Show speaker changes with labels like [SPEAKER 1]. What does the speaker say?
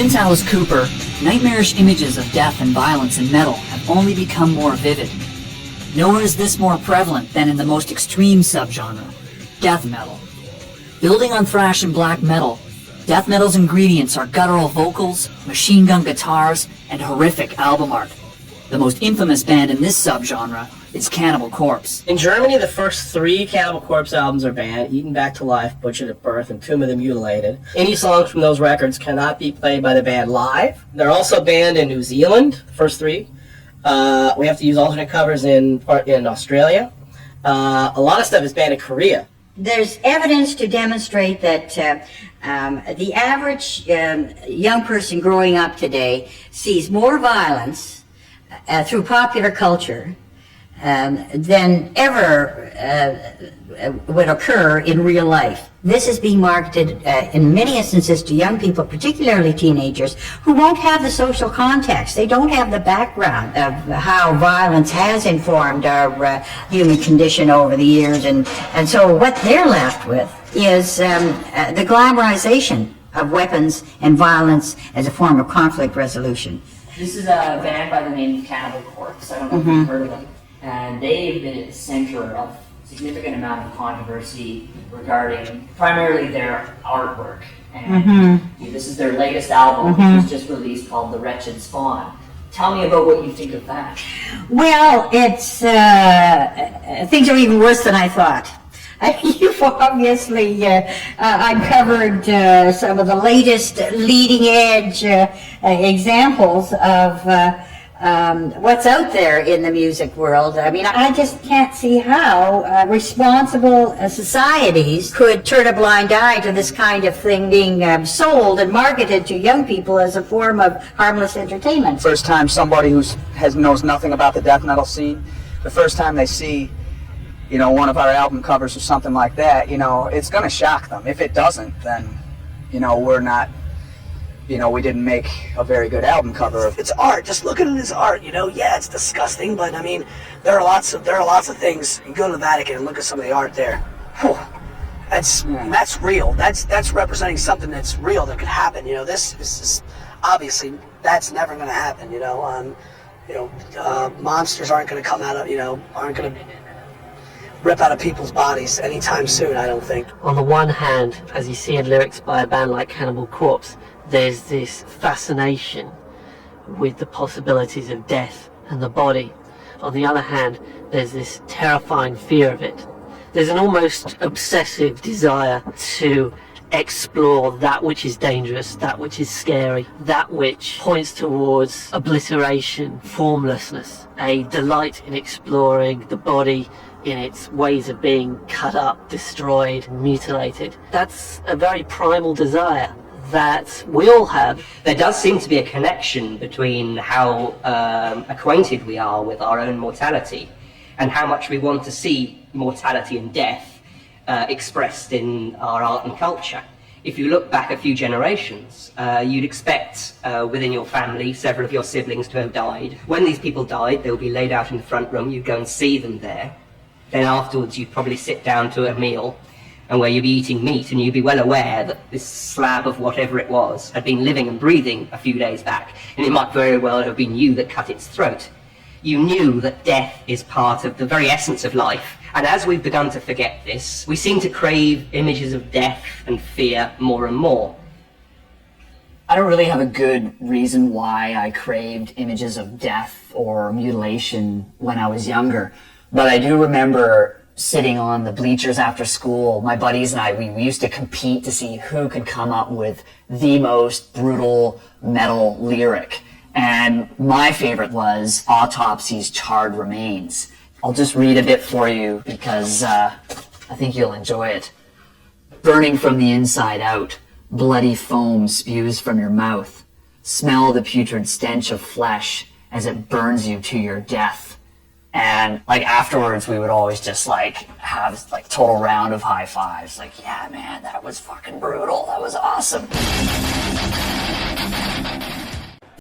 [SPEAKER 1] Since Alice Cooper, nightmarish images of death and violence in metal have only become more vivid. Nowhere is this more prevalent than in the most extreme subgenre, death metal. Building on thrash and black metal, death metal's ingredients are guttural vocals, machine gun guitars, and horrific album art. The most infamous band in this subgenre is Cannibal Corpse.
[SPEAKER 2] In Germany, the first 3 Cannibal Corpse albums are banned: Eaten Back to Life, Butchered at Birth, and Tomb of the Mutilated. Any songs from those records cannot be played by the band live. They're also banned in New Zealand, the first 3. We have to use alternate covers in Australia. A lot of stuff is banned in Korea.
[SPEAKER 3] There's evidence to demonstrate that the average young person growing up today sees more violence through popular culture than ever would occur in real life. This is being marketed in many instances to young people, particularly teenagers, who won't have the social context. They don't have the background of how violence has informed our human condition over the years. And so what they're left with is the glamorization of weapons and violence as a form of conflict resolution.
[SPEAKER 1] This is a band by the name of Cannibal Corpse. I don't know if you've heard of them. And they've been at the center of a significant amount of controversy regarding primarily their artwork. And this is their latest album, which was just released, called The Wretched Spawn. Tell me about what you think of that.
[SPEAKER 3] Well, it's things are even worse than I thought. You've obviously uncovered some of the latest leading-edge examples of what's out there in the music world. I mean, I just can't see how responsible societies could turn a blind eye to this kind of thing being sold and marketed to young people as a form of harmless entertainment.
[SPEAKER 4] First time somebody who knows nothing about the death metal scene, the first time they see, you know, one of our album covers or something like that, you know, it's going to shock them. If it doesn't, then, you know, we're not, you know, we didn't make a very good album cover.
[SPEAKER 5] It's art. Just look at it as art. You know, yeah, it's disgusting, but I mean, there are lots of things. You go to the Vatican and look at some of the art there. Whew, that's real. That's representing something that's real that could happen. You know, this is obviously that's never going to happen. You know, monsters aren't going to come out of, you know, aren't going to rip out of people's bodies anytime soon, I don't think.
[SPEAKER 2] On the one hand, as you see in lyrics by a band like Cannibal Corpse, there's this fascination with the possibilities of death and the body. On the other hand, there's this terrifying fear of it. There's an almost obsessive desire to explore that which is dangerous, that which is scary, that which points towards obliteration, formlessness, a delight in exploring the body in its ways of being cut up, destroyed, mutilated. That's a very primal desire that we all have.
[SPEAKER 6] There does seem to be a connection between how acquainted we are with our own mortality and how much we want to see mortality and death expressed in our art and culture. If you look back a few generations, you'd expect within your family several of your siblings to have died. When these people died, they would be laid out in the front room. You'd go and see them there. Then afterwards you'd probably sit down to a meal and where you'd be eating meat, and you'd be well aware that this slab of whatever it was had been living and breathing a few days back, and it might very well have been you that cut its throat. You knew that death is part of the very essence of life, and as we've begun to forget this, we seem to crave images of death and fear more and more.
[SPEAKER 1] I don't really have a good reason why I craved images of death or mutilation when I was younger, but I do remember sitting on the bleachers after school. My buddies and I, we used to compete to see who could come up with the most brutal metal lyric. And my favorite was Autopsy's Charred Remains. I'll just read a bit for you because I think you'll enjoy it. Burning from the inside out, bloody foam spews from your mouth. Smell the putrid stench of flesh as it burns you to your death. And like afterwards, we would always just like have like total round of high fives. Like, yeah, man, that was fucking brutal. That was awesome.